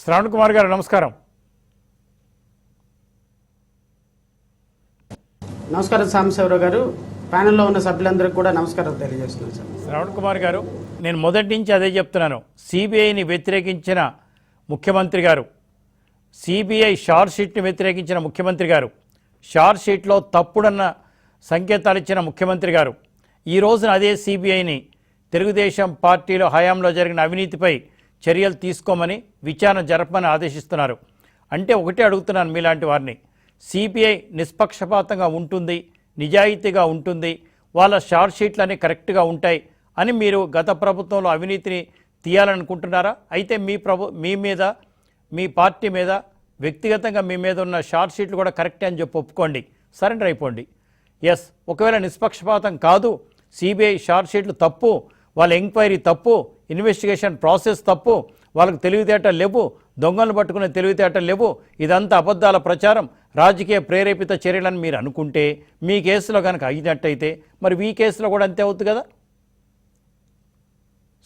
శ్రావణ్ కుమార్ గారు నమస్కారం. నమస్కారం సాంబశివరావు గారు, ప్యానెల్లో ఉన్న సభ్యులందరికీ కూడా నమస్కారం తెలియజేస్తున్నాను సార్. శ్రావణ్ కుమార్ గారు, నేను మొదటి నుంచి అదే చెప్తున్నాను. సిబిఐని వ్యతిరేకించిన ముఖ్యమంత్రి గారు, సిబిఐ షార్ట్ షీట్ని వ్యతిరేకించిన ముఖ్యమంత్రి గారు, షార్ట్ షీట్లో తప్పుడన్న సంకేతాలు ఇచ్చిన ముఖ్యమంత్రి గారు, ఈ రోజున అదే సిబిఐని తెలుగుదేశం పార్టీలో హయాంలో జరిగిన అవినీతిపై చర్యలు తీసుకోమని విచారణ జరపమని ఆదేశిస్తున్నారు. అంటే ఒకటే అడుగుతున్నాను మీలాంటి వారిని, సిబిఐ నిష్పక్షపాతంగా ఉంటుంది, నిజాయితీగా ఉంటుంది, వాళ్ళ షార్ట్ షీట్లన్నీ కరెక్ట్గా ఉంటాయి అని మీరు గత ప్రభుత్వంలో అవినీతిని తీయాలనుకుంటున్నారా? అయితే మీ మీద, మీ పార్టీ మీద, వ్యక్తిగతంగా మీ మీద ఉన్న షార్ట్ షీట్లు కూడా కరెక్టే అని చెప్పి ఒప్పుకోండి, సరెండర్ అయిపోండి. ఎస్, ఒకవేళ నిష్పక్షపాతం కాదు, సిబిఐ షార్ట్ షీట్లు తప్పు, వాళ్ళ ఎంక్వైరీ తప్పు, ఇన్వెస్టిగేషన్ ప్రాసెస్ తప్పు, వాళ్ళకు తెలివితేటలు లేవు, దొంగలను పట్టుకునే తెలివితేటలు లేవు, ఇదంతా అబద్ధాల ప్రచారం, రాజకీయ ప్రేరేపిత చర్యలని మీరు అనుకుంటే, మీ కేసులో కనుక అయినట్టయితే మరి ఈ కేసులో కూడా అంతే అవుతుంది కదా?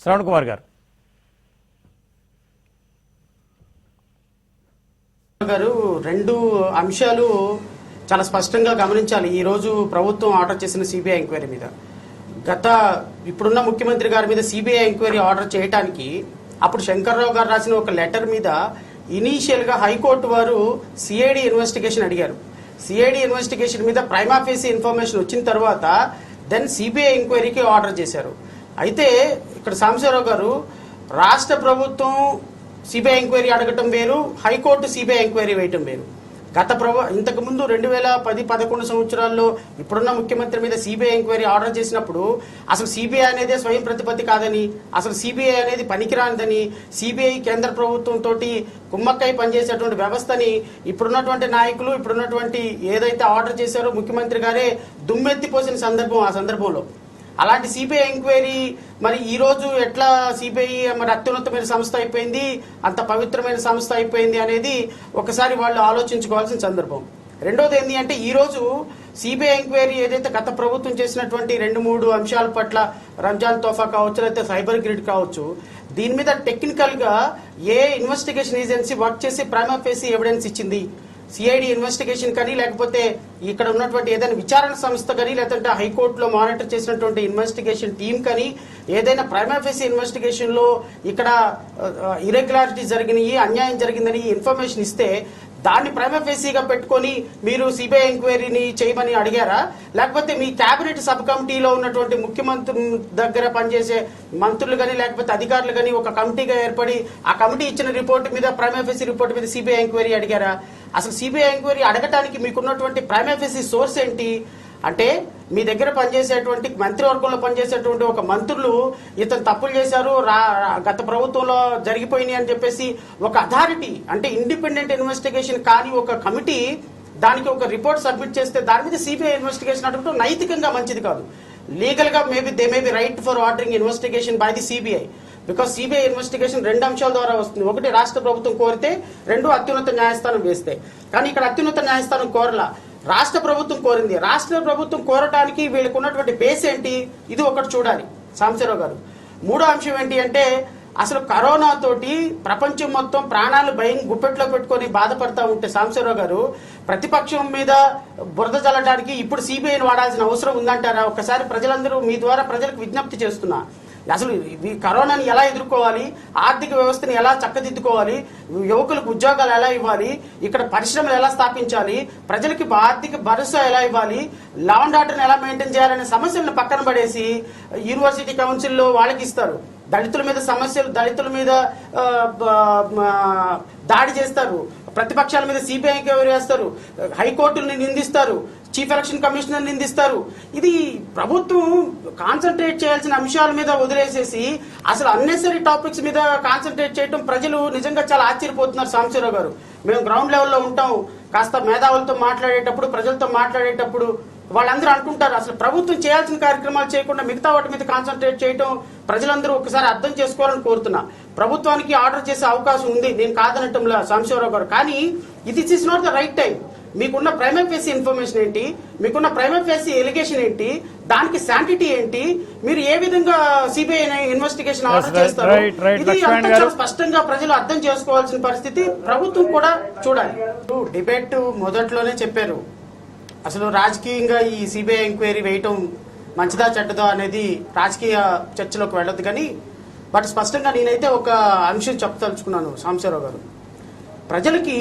శ్రవణ్ కుమార్ గారు రెండు అంశాలు చాలా స్పష్టంగా గమనించాలి. ఈరోజు ప్రభుత్వం ఆర్డర్ చేసిన సిబిఐ ఎంక్వైరీ మీద, ఇప్పుడున్న ముఖ్యమంత్రి గారి మీద సిబిఐ ఎంక్వైరీ ఆర్డర్ చేయడానికి అప్పుడు శంకర్రావు గారు రాసిన ఒక లెటర్ మీద ఇనీషియల్గా హైకోర్టు వారు సిఐడి ఇన్వెస్టిగేషన్ అడిగారు. సిఐడి ఇన్వెస్టిగేషన్ మీద ప్రైమా ఫేసి ఇన్ఫర్మేషన్ వచ్చిన తర్వాత దెన్ సిబిఐ ఎంక్వైరీకి ఆర్డర్ చేశారు. అయితే ఇక్కడ సాంబశివరావు గారు, రాష్ట్ర ప్రభుత్వం సిబిఐ ఎంక్వైరీ అడగటం వేరు, హైకోర్టు సిబిఐ ఎంక్వైరీ వేయటం వేరు. ఇంతకుముందు 2010-11 సంవత్సరాల్లో ఇప్పుడున్న ముఖ్యమంత్రి మీద సిబిఐ ఎంక్వైరీ ఆర్డర్ చేసినప్పుడు అసలు సిబిఐ అనేది స్వయం ప్రతిపత్తి కాదని, అసలు సిబిఐ అనేది పనికిరానిదని, సిబిఐ కేంద్ర ప్రభుత్వంతో కుమ్మక్కై పనిచేసేటువంటి వ్యవస్థని ఇప్పుడున్నటువంటి నాయకులు, ఇప్పుడున్నటువంటి ఏదైతే ఆర్డర్ చేశారో ముఖ్యమంత్రి గారే దుమ్మెత్తిపోసిన సందర్భం. ఆ సందర్భంలో అలాంటి సిబిఐ ఎంక్వైరీ మరి ఈ రోజు ఎట్లా సిబిఐ మరి అత్యున్నతమైన సంస్థ అయిపోయింది, అంత పవిత్రమైన సంస్థ అయిపోయింది అనేది ఒకసారి వాళ్ళు ఆలోచించుకోవాల్సిన సందర్భం. రెండోది ఏంటి అంటే, ఈ రోజు సిబిఐ ఎంక్వైరీ ఏదైతే గత ప్రభుత్వం చేసినటువంటి 2-3 అంశాల పట్ల, రంజాన్ తోఫా కావచ్చు, లేకపోతే సైబర్ గ్రిడ్ కావచ్చు, దీని మీద టెక్నికల్ గా ఏ ఇన్వెస్టిగేషన్ ఏజెన్సీ వర్క్ చేసి ప్రైమా ఫేసి ఎవిడెన్స్ ఇచ్చింది, సిఐడి ఇన్వెస్టిగేషన్ కానీ, లేకపోతే ఇక్కడ ఉన్నటువంటి ఏదైనా విచారణ సంస్థ కానీ, లేదంటే హైకోర్టులో మానిటర్ చేసినటువంటి ఇన్వెస్టిగేషన్ టీం కానీ ఏదైనా ప్రైమా ఫేసి ఇన్వెస్టిగేషన్ లో ఇక్కడ ఇరెగ్యులారిటీ జరిగినాయి, అన్యాయం జరిగిందని ఇన్ఫర్మేషన్ ఇస్తే దాన్ని ప్రైమా ఫేసీగా పెట్టుకొని మీరు సిబిఐ ఎంక్వైరీని చేయమని అడిగారా? లేకపోతే మీ కేబినెట్ సబ్ కమిటీలో ఉన్నటువంటి ముఖ్యమంత్రి దగ్గర పనిచేసే మంత్రులు కానీ, లేకపోతే అధికారులు కానీ ఒక కమిటీగా ఏర్పడి ఆ కమిటీ ఇచ్చిన రిపోర్ట్ మీద, ప్రైమా ఫేసీ రిపోర్ట్ మీద సిబిఐ ఎంక్వైరీ అడిగారా? అసలు సిబిఐ ఎంక్వైరీ అడగటానికి మీకున్నటువంటి ప్రైమా ఫేసీ సోర్స్ ఏంటి? అంటే మీ దగ్గర పనిచేసేటువంటి మంత్రివర్గంలో పనిచేసేటువంటి ఒక మంత్రులు ఇతను తప్పులు చేశారు, గత ప్రభుత్వంలో జరిగిపోయినాయి అని చెప్పేసి ఒక అథారిటీ, అంటే ఇండిపెండెంట్ ఇన్వెస్టిగేషన్ కానీ ఒక కమిటీ దానికి ఒక రిపోర్ట్ సబ్మిట్ చేస్తే దాని మీద సిబిఐ ఇన్వెస్టిగేషన్ అడగడం నైతికంగా మంచిది కాదు. లీగల్ గా they may be right for ordering investigation by the CBI. Because CBI investigation 2 అంశాల ద్వారా వస్తుంది. ఒకటి రాష్ట్ర ప్రభుత్వం కోరితే, 2 అత్యున్నత న్యాయస్థానం వేస్తే. కానీ ఇక్కడ అత్యున్నత న్యాయస్థానం కోరలా, రాష్ట్ర ప్రభుత్వం కోరింది. రాష్ట్ర ప్రభుత్వం కోరటానికి వీళ్ళకు ఉన్నటువంటి బేస్ ఏంటి, ఇది ఒకటి చూడాలి సాంబశివరావు గారు. మూడో అంశం ఏంటి అంటే, అసలు కరోనా తోటి ప్రపంచం మొత్తం ప్రాణాలు భయం గుప్పెట్లో పెట్టుకొని బాధపడతా ఉంటే సాంబశివరావు గారు, ప్రతిపక్షం మీద బురద చల్లడానికి ఇప్పుడు సిబిఐని వాడాల్సిన అవసరం ఉందంటారా? ఒకసారి ప్రజలందరూ మీ ద్వారా ప్రజలకు విజ్ఞప్తి చేస్తున్నా, అసలు ఈ కరోనాని ఎలా ఎదుర్కోవాలి, ఆర్థిక వ్యవస్థని ఎలా చక్కదిద్దుకోవాలి, యువకులకు ఉద్యోగాలు ఎలా ఇవ్వాలి, ఇక్కడ పరిశ్రమలు ఎలా స్థాపించాలి, ప్రజలకి ఆర్థిక భరోసా ఎలా ఇవ్వాలి, లా అండ్ ఆర్డర్ని ఎలా మెయింటైన్ చేయాలనే సమస్యలను పక్కన పడేసి యూనివర్సిటీ కౌన్సిల్లో వాళ్ళకి ఇస్తారు. దళితుల మీద సమస్యలు, దళితుల మీద దాడి చేస్తారు, ప్రతిపక్షాల మీద సిబిఐ ఎంక్వైరీ చేస్తారు, హైకోర్టుల్ని నిందిస్తారు, చీఫ్ ఎలక్షన్ కమిషనర్ నిందిస్తారు. ఇది ప్రభుత్వం కాన్సన్ట్రేట్ చేయాల్సిన అంశాల మీద వదిలేసేసి అసలు అన్నెసరీ టాపిక్స్ మీద కాన్సన్ట్రేట్ చేయడం ప్రజలు నిజంగా చాలా ఆశ్చర్యపోతున్నారు. సాంబశివరావు గారు, మేము గ్రౌండ్ లెవెల్లో ఉంటాం, కాస్త మేధావులతో మాట్లాడేటప్పుడు, ప్రజలతో మాట్లాడేటప్పుడు వాళ్ళందరూ అంటుంటారు అసలు ప్రభుత్వం చేయాల్సిన కార్యక్రమాలు చేయకుండా మిగతా వాటి మీద కాన్సన్ట్రేట్ చేయడం ప్రజలందరూ ఒకసారి అర్థం చేసుకోవాలని కోరుతున్నా. ప్రభుత్వానికి ఆర్డర్ చేసే అవకాశం ఉంది, నేను కాదనటంలా సాంబశివరావు గారు, కానీ ఇది is not the right time. మీకున్న ప్రైమరీ ఫేసి ఇన్ఫర్మేషన్ ఏంటి, మీకున్న ప్రైమరీ ఫేసి ఎలిగేషన్ ఏంటి, దానికి శాంటిటీ ఏంటి, మీరు ఏ విధంగా సిబిఐ ఇన్వెస్టిగేషన్ ఆర్డర్ చేస్తారు, ఇది అంతా చాలా స్పష్టంగా ప్రజలు అర్థం చేసుకోవాల్సిన పరిస్థితి. ప్రభుత్వం కూడా చూడాలి. డిబేట్ మొదట్లోనే చెప్పారు, అసలు రాజకీయంగా ఈ సిబిఐ ఎంక్వైరీ వేయటం మంచిదా చెడ్డదా అనేది రాజకీయ చర్చలోకి వెళ్ళదు. కానీ బట్ స్పష్టంగా నేనైతే ఒక అంశం చెప్పదలుచుకున్నాను సాంబశివరావు గారు. ప్రజలకి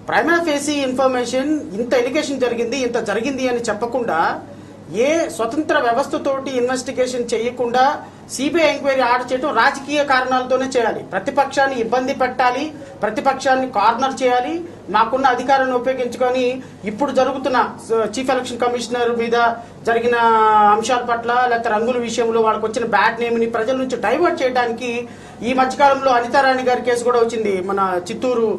ప్రైమరీ ఫేసి ఇన్ఫర్మేషన్ ఇంత ఎలిగేషన్ జరిగింది, ఇంత జరిగింది అని చెప్పకుండా, ఏ స్వతంత్ర వ్యవస్థతోటి ఇన్వెస్టిగేషన్ చేయకుండా సిబిఐ ఎంక్వైరీ ఆర్డర్ చేయడం రాజకీయ కారణాలతోనే చేయాలి. ప్రతిపక్షాన్ని ఇబ్బంది పెట్టాలి, ప్రతిపక్షాన్ని కార్నర్ చేయాలి, మాకున్న అధికారాన్ని ఉపయోగించుకొని ఇప్పుడు జరుగుతున్న చీఫ్ ఎలక్షన్ కమిషనర్ మీద జరిగిన అంశాల పట్ల లేకపోతే రంగుల విషయంలో వాళ్ళకి వచ్చిన బ్యాడ్ నేమ్ ని ప్రజల నుంచి డైవర్ట్ చేయడానికి ఈ మధ్యకాలంలో అనితారాణి గారి కేసు కూడా వచ్చింది. మన చిత్తూరు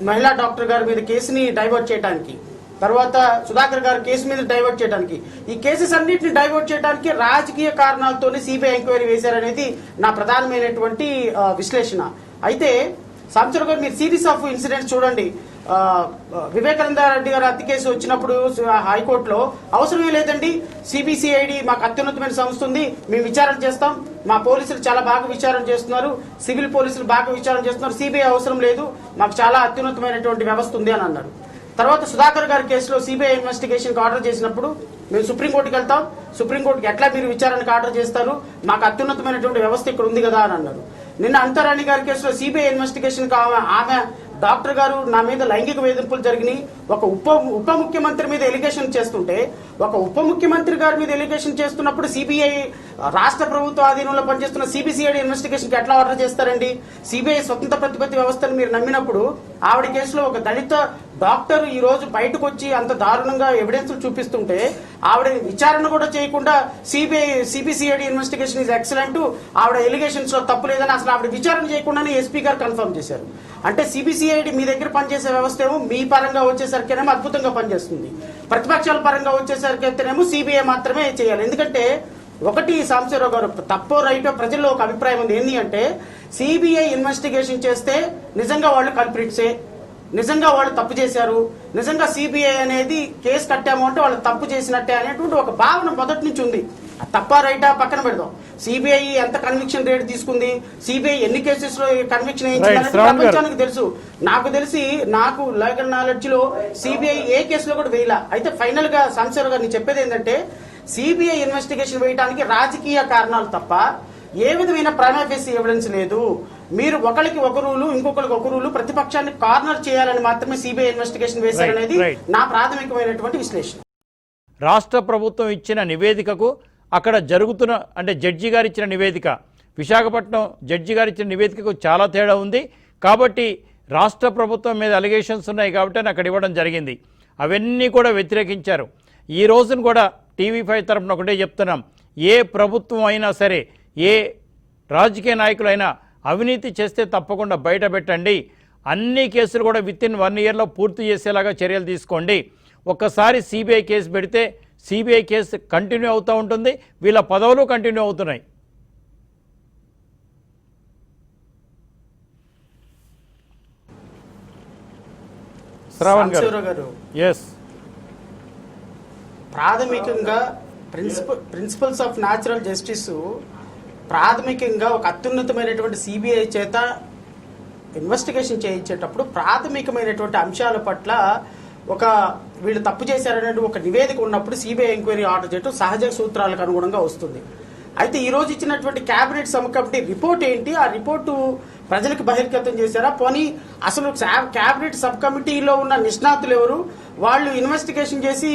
మహిళా డాక్టర్ గారి మీద కేసుని డైవర్ట్ చేయడానికి, తర్వాత సుధాకర్ గారి కేసు మీద డైవర్ట్ చేయడానికి, ఈ కేసెస్ అన్నింటిని డైవర్ట్ చేయడానికి రాజకీయ కారణాలతోనే సిబిఐ ఎంక్వైరీ వేశారనేది నా ప్రధానమైనటువంటి విశ్లేషణ. అయితే సాంబశివరావు గారు, మీరు సిరీస్ ఆఫ్ ఇన్సిడెంట్స్ చూడండి. వివేకానంద రెడ్డి గారు హత్య కేసు వచ్చినప్పుడు హైకోర్టులో అవసరమే లేదండి, సిబిసిఐడి మాకు అత్యున్నతమైన సంస్థ ఉంది, మేము విచారణ చేస్తాం, మా పోలీసులు చాలా బాగా విచారణ చేస్తున్నారు, సివిల్ పోలీసులు బాగా విచారణ చేస్తున్నారు, సిబిఐ అవసరం లేదు, మాకు చాలా అత్యున్నతమైనటువంటి వ్యవస్థ ఉంది అని అన్నారు. తర్వాత సుధాకర్ గారి కేసులో సిబిఐ ఇన్వెస్టిగేషన్ ఆర్డర్ చేసినప్పుడు మేము సుప్రీంకోర్టుకి వెళ్తాం, సుప్రీంకోర్టుకి ఎట్లా మీరు విచారణకు ఆర్డర్ చేస్తారు, మాకు అత్యున్నతమైనటువంటి వ్యవస్థ ఇక్కడ ఉంది కదా అని అన్నారు. నిన్న అనితారాణి గారి కేసులో సిబిఐ ఇన్వెస్టిగేషన్ ఆమె డాక్టర్ గారు నా మీద లైంగిక వేధింపులు జరిగినాయి, ఒక ఉప ముఖ్యమంత్రి మీద ఎలిగేషన్ చేస్తుంటే, ఒక ఉప ముఖ్యమంత్రి గారి మీద ఎలిగేషన్ చేస్తున్నప్పుడు సిబిఐ రాష్ట్ర ప్రభుత్వ ఆధీనంలో పనిచేస్తున్న సిబిసిఐడి ఇన్వెస్టిగేషన్ కి ఎట్లా ఆర్డర్ చేస్తారండి? సిబిఐ స్వతంత్ర ప్రతిపత్తి వ్యవస్థను మీరు నమ్మినప్పుడు ఆవిడ కేసులో ఒక దళిత డాక్టర్ ఈ రోజు బయటకు వచ్చి అంత దారుణంగా ఎవిడెన్స్ చూపిస్తుంటే ఆవిడ విచారణ కూడా చేయకుండా సిబిసిఐడి ఇన్వెస్టిగేషన్ ఈజ్ ఎక్సలెంట్, ఆవిడ ఎలిగేషన్స్ లో తప్పు లేదని అసలు ఆవిడ విచారణ చేయకుండానే ఎస్పీ గారు కన్ఫర్మ్ చేశారు. అంటే సిబిసిఐడి మీ దగ్గర పనిచేసే వ్యవస్థ ఏమో మీ పరంగా వచ్చేసరికేనేమో అద్భుతంగా పనిచేస్తుంది, ప్రతిపక్షాల పరంగా వచ్చేసరికి అయితేనేమో సిబిఐ మాత్రమే చేయాలి. ఎందుకంటే ఒకటి సాంబశివరావు గారు, తప్పో రైటో ప్రజల్లో ఒక అభిప్రాయం ఉంది. ఏంటి అంటే సిబిఐ ఇన్వెస్టిగేషన్ చేస్తే నిజంగా వాళ్ళు కల్ప్రిట్సే, నిజంగా వాళ్ళు తప్పు చేశారు, నిజంగా సిబిఐ అనేది కేసు కట్టాము అంటే వాళ్ళు తప్పు చేసినట్టే అనేటువంటి ఒక భావన మొదటి నుంచి ఉంది. తప్ప రైటా పక్కన పెడదాం, సిబిఐ ఎంత కన్విక్షన్ రేట్ తీసుకుంది, సిబిఐ ఎన్ని కేసెస్ లో కన్విక్షన్ అయింది ప్రపంచానికి తెలుసు. నాకు తెలిసి నాకు లీగల్ నాలెడ్జ్ లో సిబిఐ ఏ కేసులో కూడా వేయలా. అయితే ఫైనల్ గా సాంబశివరావు గారు నేను చెప్పేది ఏంటంటే సిబిఐ ఇన్వెస్టిగేషన్ వేయడానికి రాజకీయ కారణాలు తప్ప ఏ విధమైన ప్రైమరీ ఫేసి ఎవిడెన్స్ లేదు. మీరు ఒకరికి ఒక రూలు, ఇంకొకరికి ఒక రూలు, ప్రతిపక్షాన్ని కార్నర్ చేయాలని మాత్రమే సిబిఐ ఇన్వెస్టిగేషన్ వేశారనేది నా ప్రాథమికమైనటువంటి విశ్లేషణ. రాష్ట్ర ప్రభుత్వం ఇచ్చిన నివేదికకు అక్కడ జరుగుతున్న అంటే జడ్జి గారు ఇచ్చిన నివేదిక, విశాఖపట్నం జడ్జి గారు ఇచ్చిన నివేదికకు చాలా తేడా ఉంది. కాబట్టి రాష్ట్ర ప్రభుత్వం మీద అలిగేషన్స్ ఉన్నాయి కాబట్టి అక్కడ ఇవ్వడం జరిగింది. అవన్నీ కూడా వ్యతిరేకించారు. ఈ రోజున కూడా టీవీ5 తరఫున ఒకటే చెప్తున్నాం, ఏ ప్రభుత్వం అయినా సరే, ఏ రాజకీయ నాయకులైనా అవినీతి చేస్తే తప్పకుండా బయట పెట్టండి, అన్ని కేసులు కూడా వితిన్ 1 ఇయర్లో పూర్తి చేసేలాగా చర్యలు తీసుకోండి. ఒక్కసారి సిబిఐ కేసు పెడితే సిబిఐ కేసు కంటిన్యూ అవుతూ ఉంటుంది, వీళ్ళ పదవులు కంటిన్యూ అవుతున్నాయి. శ్రావణ్ గారు, ఎస్, ప్రాథమికంగా ప్రిన్సిపల్స్ ఆఫ్ న్యాచురల్ జస్టిస్ ప్రాథమికంగా ఒక అత్యున్నతమైనటువంటి సిబిఐ చేత ఇన్వెస్టిగేషన్ చేయించేటప్పుడు ప్రాథమికమైనటువంటి అంశాల పట్ల ఒక వీళ్ళు తప్పు చేశారనే ఒక నివేదిక ఉన్నప్పుడు సిబిఐ ఎంక్వైరీ ఆర్డర్ చేయడం సహజ సూత్రాలకు అనుగుణంగా వస్తుంది. అయితే ఈ రోజు ఇచ్చినటువంటి కేబినెట్ సబ్ కమిటీ రిపోర్ట్ ఏంటి, ఆ రిపోర్టు ప్రజలకు బహిర్గతం చేశారా, పోనీ అసలు కేబినెట్ సబ్ కమిటీలో ఉన్న నిష్ణాతులు ఎవరు, వాళ్ళు ఇన్వెస్టిగేషన్ చేసి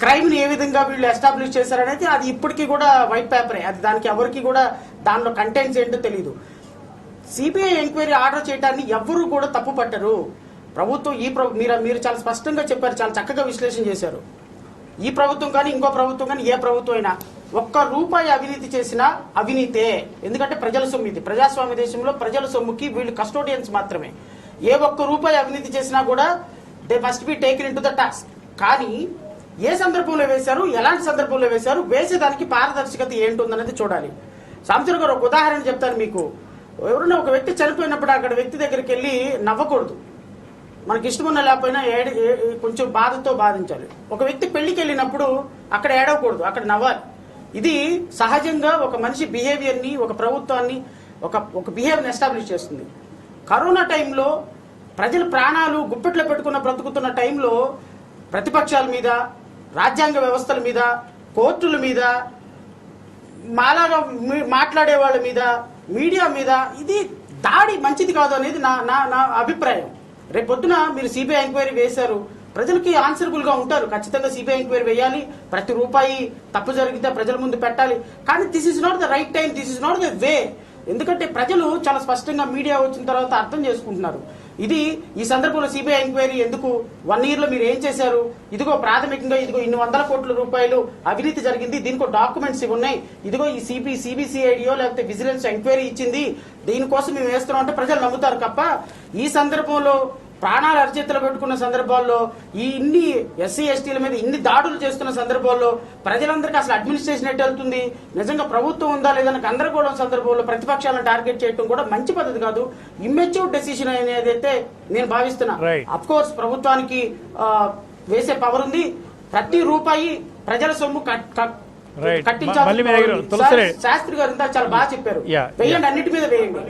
క్రైమ్ ని ఏ విధంగా వీళ్ళు ఎస్టాబ్లిష్ చేశారనేది అది ఇప్పటికీ కూడా వైట్ పేపరే, అది దానికి ఎవరికి కూడా దానిలో కంటెంట్స్ ఏంటో తెలియదు. సిబిఐ ఎంక్వైరీ ఆర్డర్ చేయడాన్ని ఎవరు కూడా తప్పు పట్టరు. ప్రభుత్వం మీరు చాలా స్పష్టంగా చెప్పారు, చాలా చక్కగా విశ్లేషణ చేశారు. ఈ ప్రభుత్వం కానీ ఇంకో ప్రభుత్వం కానీ ఏ ప్రభుత్వం అయినా ₹1 అవినీతి చేసినా అవినీతే. ఎందుకంటే ప్రజల సొమ్ము ఇది, ప్రజాస్వామ్య దేశంలో ప్రజల సొమ్ముకి వీళ్ళు కస్టోడియన్స్ మాత్రమే. ఏ ₹1 అవినీతి చేసినా కూడా they must be taken in to the task. కానీ ఏ సందర్భంలో వేశారు, ఎలాంటి సందర్భంలో వేశారు, వేసేదానికి పారదర్శకత ఏంటుందనేది చూడాలి. సాంబశివరావు గారు ఒక ఉదాహరణ చెప్తాను మీకు. ఎవరైనా ఒక వ్యక్తి చనిపోయినప్పుడు అక్కడ వ్యక్తి దగ్గరికి వెళ్ళి నవ్వకూడదు. మనకి ఇష్టమున్నా లేకపోయినా కొంచెం బాధతో బాధించాలి. ఒక వ్యక్తి పెళ్లికి వెళ్ళినప్పుడు అక్కడ ఏడవకూడదు, అక్కడ నవ్వాలి. ఇది సహజంగా ఒక మనిషి బిహేవియర్ని, ఒక ప్రభుత్వాన్ని, ఒక బిహేవియర్ని ఎస్టాబ్లిష్ చేస్తుంది. కరోనా టైంలో ప్రజల ప్రాణాలు గుప్పెట్లో పెట్టుకున్న బ్రతుకుతున్న టైంలో ప్రతిపక్షాల మీద, రాజ్యాంగ వ్యవస్థల మీద, కోర్టుల మీద, మాలాగా మాట్లాడే వాళ్ళ మీద, మీడియా మీద ఇది దాడి మంచిది కాదు అనేది నా అభిప్రాయం. రేపొద్దున మీరు సిబిఐ ఎంక్వైరీ వేశారు, ప్రజలకి ఆన్సరబుల్ గా ఉంటారు. ఖచ్చితంగా సిబిఐ ఎంక్వైరీ వేయాలి, ప్రతి రూపాయి తప్పు జరిగితే ప్రజల ముందు పెట్టాలి. కానీ this is not the right time, this is not the way. ఎందుకంటే ప్రజలు చాలా స్పష్టంగా మీడియా వచ్చిన తర్వాత అర్థం చేసుకుంటున్నారు. ఇది ఈ సందర్భంలో సిబిఐ ఎంక్వైరీ ఎందుకు, 1 year లో మీరు ఏం చేశారు, ఇదిగో ప్రాథమికంగా ఇదిగో ఇన్ని వందల కోట్ల రూపాయలు అవినీతి జరిగింది, దీనికో డాక్యుమెంట్స్ ఇవి ఉన్నాయి, ఇదిగో ఈ సిబిసిఐడియో లేకపోతే విజిలెన్స్ ఎంక్వైరీ ఇచ్చింది, దీనికోసం మేము వేస్తున్నాం అంటే ప్రజలు నమ్ముతారు తప్ప ఈ సందర్భంలో ప్రాణాలు అరచేతులు పెట్టుకున్న సందర్భాల్లో, ఈ ఇన్ని ఎస్సీ ఎస్టీల మీద ఇన్ని దాడులు చేస్తున్న సందర్భాల్లో ప్రజలందరికీ అసలు అడ్మినిస్ట్రేషన్ ఎట్టు వెళ్తుంది, నిజంగా ప్రభుత్వం ఉందా లేదని గందరగోళం సందర్భంలో ప్రతిపక్షాలను టార్గెట్ చేయడం కూడా మంచి పద్ధతి కాదు, ఇమ్మెచ్యూర్ డెసిషన్ అనేది అయితే నేను భావిస్తున్నా. అఫ్ కోర్స్ ప్రభుత్వానికి వేసే పవర్ ఉంది, ప్రతి రూపాయి ప్రజల సొమ్ము కట్టించాలి. శాస్త్రి గారు ఇంత చాలా బాగా చెప్పారు, వేయండి, అన్నిటి మీద వేయండి.